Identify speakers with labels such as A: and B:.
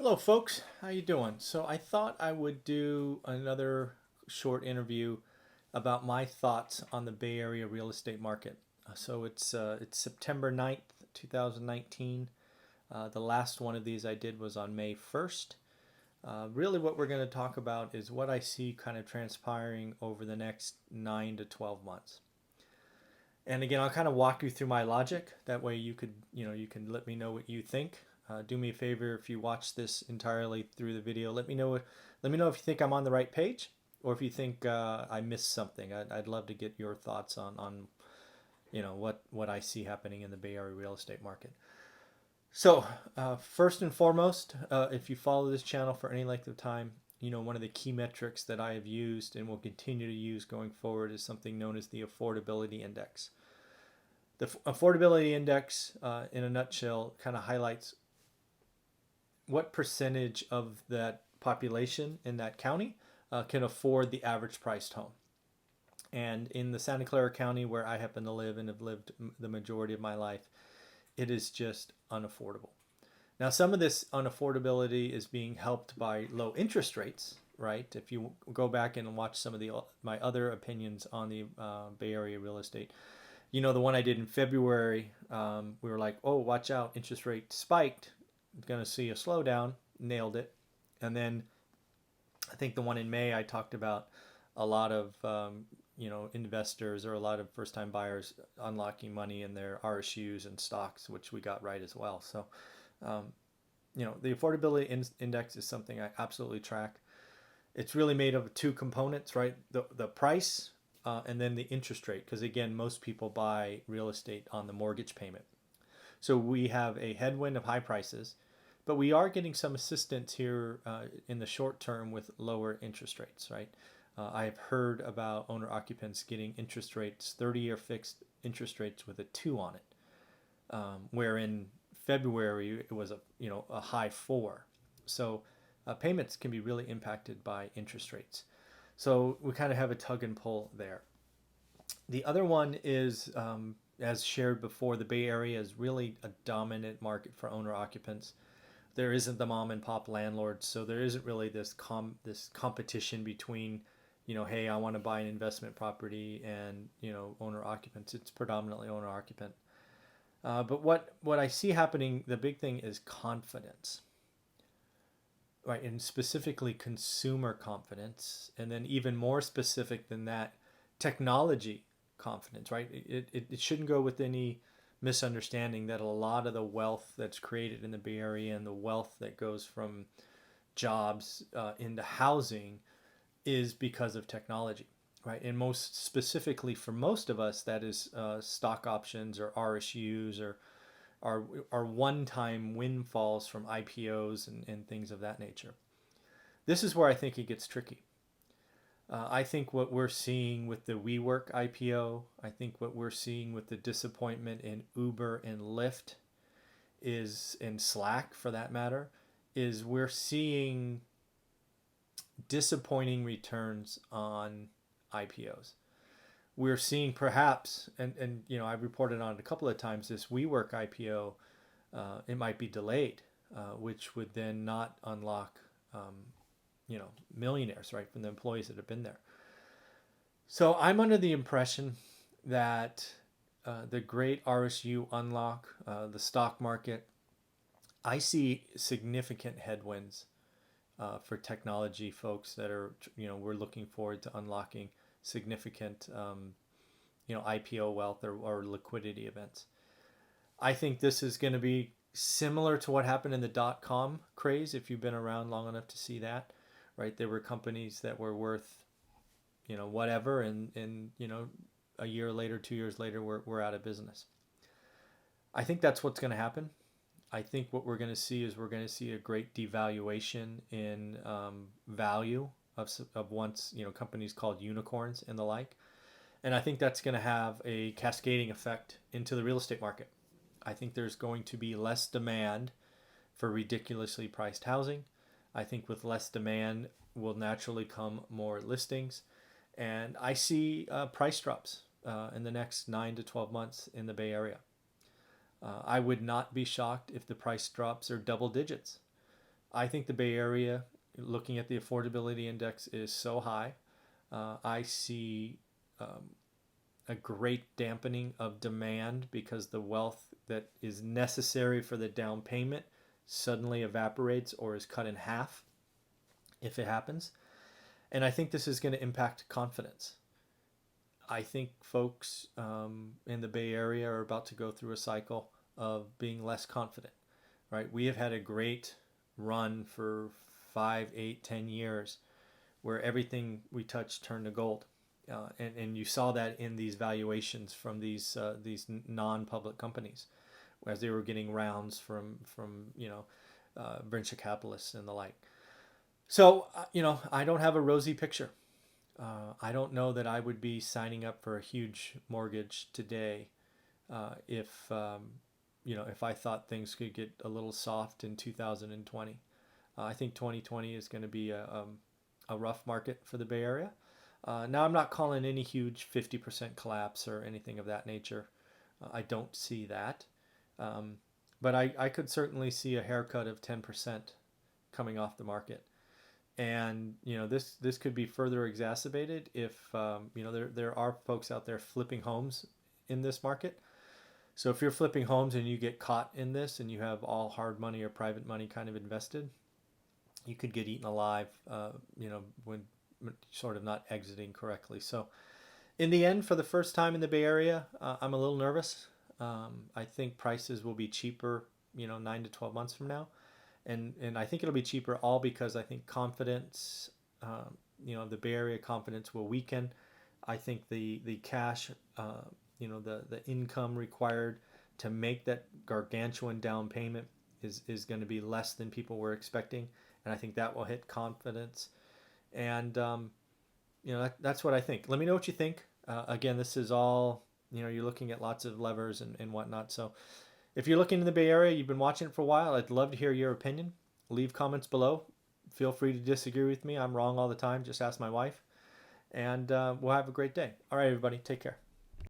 A: Hello folks, how you doing? So I thought I would do another short interview about my thoughts on the Bay Area real estate market. So it's September 9th, 2019. The last one of these I did was on May 1st. Really what we're going to talk about is what I see kind of transpiring over the next 9 to 12 months. And again, I'll kind of walk you through my logic. That way you can let me know what you think. Do me a favor if you watch this entirely through the video. Let me know if you think I'm on the right page, or if you think I missed something. I'd love to get your thoughts on what I see happening in the Bay Area real estate market. So first and foremost, if you follow this channel for any length of time, one of the key metrics that I have used and will continue to use going forward is something known as the Affordability Index. The Affordability Index, in a nutshell, kind of highlights what percentage of that population in that county can afford the average priced home. And in the Santa Clara County, where I happen to live and have lived the majority of my life, it is just unaffordable. Now, some of this unaffordability is being helped by low interest rates, right? If you go back and watch some of my other opinions on the Bay Area real estate, the one I did in February, we were like, oh, watch out, interest rate spiked, going to see a slowdown, nailed it. And then I think the one in May, I talked about a lot of investors or a lot of first-time buyers unlocking money in their RSUs and stocks, which we got right as well. So the affordability index is something I absolutely track. It's really made of two components, right? The price and then the interest rate, because again, most people buy real estate on the mortgage payment. So we have a headwind of high prices, but we are getting some assistance here in the short term with lower interest rates, right? I have heard about owner occupants getting interest rates, 30-year fixed interest rates with a 2 on it, where in February it was a high 4. So payments can be really impacted by interest rates. So we kind of have a tug and pull there. The other one is, as shared before, the Bay Area is really a dominant market for owner occupants. There isn't the mom and pop landlords, so there isn't really this competition between, hey, I want to buy an investment property and owner occupants. It's predominantly owner occupant. But what I see happening, the big thing is confidence, right? And specifically consumer confidence, and then even more specific than that, technology confidence, right? It shouldn't go with any misunderstanding that a lot of the wealth that's created in the Bay Area and the wealth that goes from jobs into housing is because of technology, right? And most specifically for most of us, that is stock options or RSUs or are one-time windfalls from IPOs and things of that nature. This is where I think it gets tricky. I think what we're seeing with the WeWork IPO, I think what we're seeing with the disappointment in Uber and Lyft is, in Slack for that matter, is we're seeing disappointing returns on IPOs. We're seeing perhaps, and I've reported on it a couple of times, this WeWork IPO, it might be delayed, which would then not unlock millionaires, right, from the employees that have been there. So I'm under the impression that the great RSU unlock, the stock market, I see significant headwinds for technology folks that are, we're looking forward to unlocking significant, IPO wealth or liquidity events. I think this is going to be similar to what happened in the dot-com craze, if you've been around long enough to see that. Right, there were companies that were worth, whatever, and a year later, 2 years later, we're out of business. I think that's what's going to happen. I think what we're going to see is we're going to see a great devaluation in value of once companies called unicorns and the like, and I think that's going to have a cascading effect into the real estate market. I think there's going to be less demand for ridiculously priced housing. I think with less demand will naturally come more listings. And I see price drops in the next 9 to 12 months in the Bay Area. I would not be shocked if the price drops are double digits. I think the Bay Area, looking at the affordability index, is so high. I see a great dampening of demand because the wealth that is necessary for the down payment suddenly evaporates or is cut in half if it happens. And I think this is going to impact confidence. I think folks in the Bay Area are about to go through a cycle of being less confident, right? We have had a great run for 5, 8, 10 years where everything we touched turned to gold. And you saw that in these valuations from these non-public companies as they were getting rounds from venture capitalists and the like. So I don't have a rosy picture. I don't know that I would be signing up for a huge mortgage today if I thought things could get a little soft in 2020. I think 2020 is going to be a rough market for the Bay Area. Now, I'm not calling any huge 50% collapse or anything of that nature. I don't see that. But I could certainly see a haircut of 10% coming off the market. And this could be further exacerbated if there are folks out there flipping homes in this market. So if you're flipping homes and you get caught in this and you have all hard money or private money kind of invested, you could get eaten alive. When sort of not exiting correctly. So in the end, for the first time in the Bay Area, I'm a little nervous. I think prices will be cheaper, 9 to 12 months from now. And I think it'll be cheaper all because I think confidence, the Bay Area confidence will weaken. I think the cash, the income required to make that gargantuan down payment is going to be less than people were expecting. And I think that will hit confidence. And, that's what I think. Let me know what you think. Again, this is all, you're looking at lots of levers and whatnot. So if you're looking in the Bay Area, you've been watching it for a while, I'd love to hear your opinion. Leave comments below. Feel free to disagree with me. I'm wrong all the time. Just ask my wife. And we'll have a great day. All right, everybody. Take care.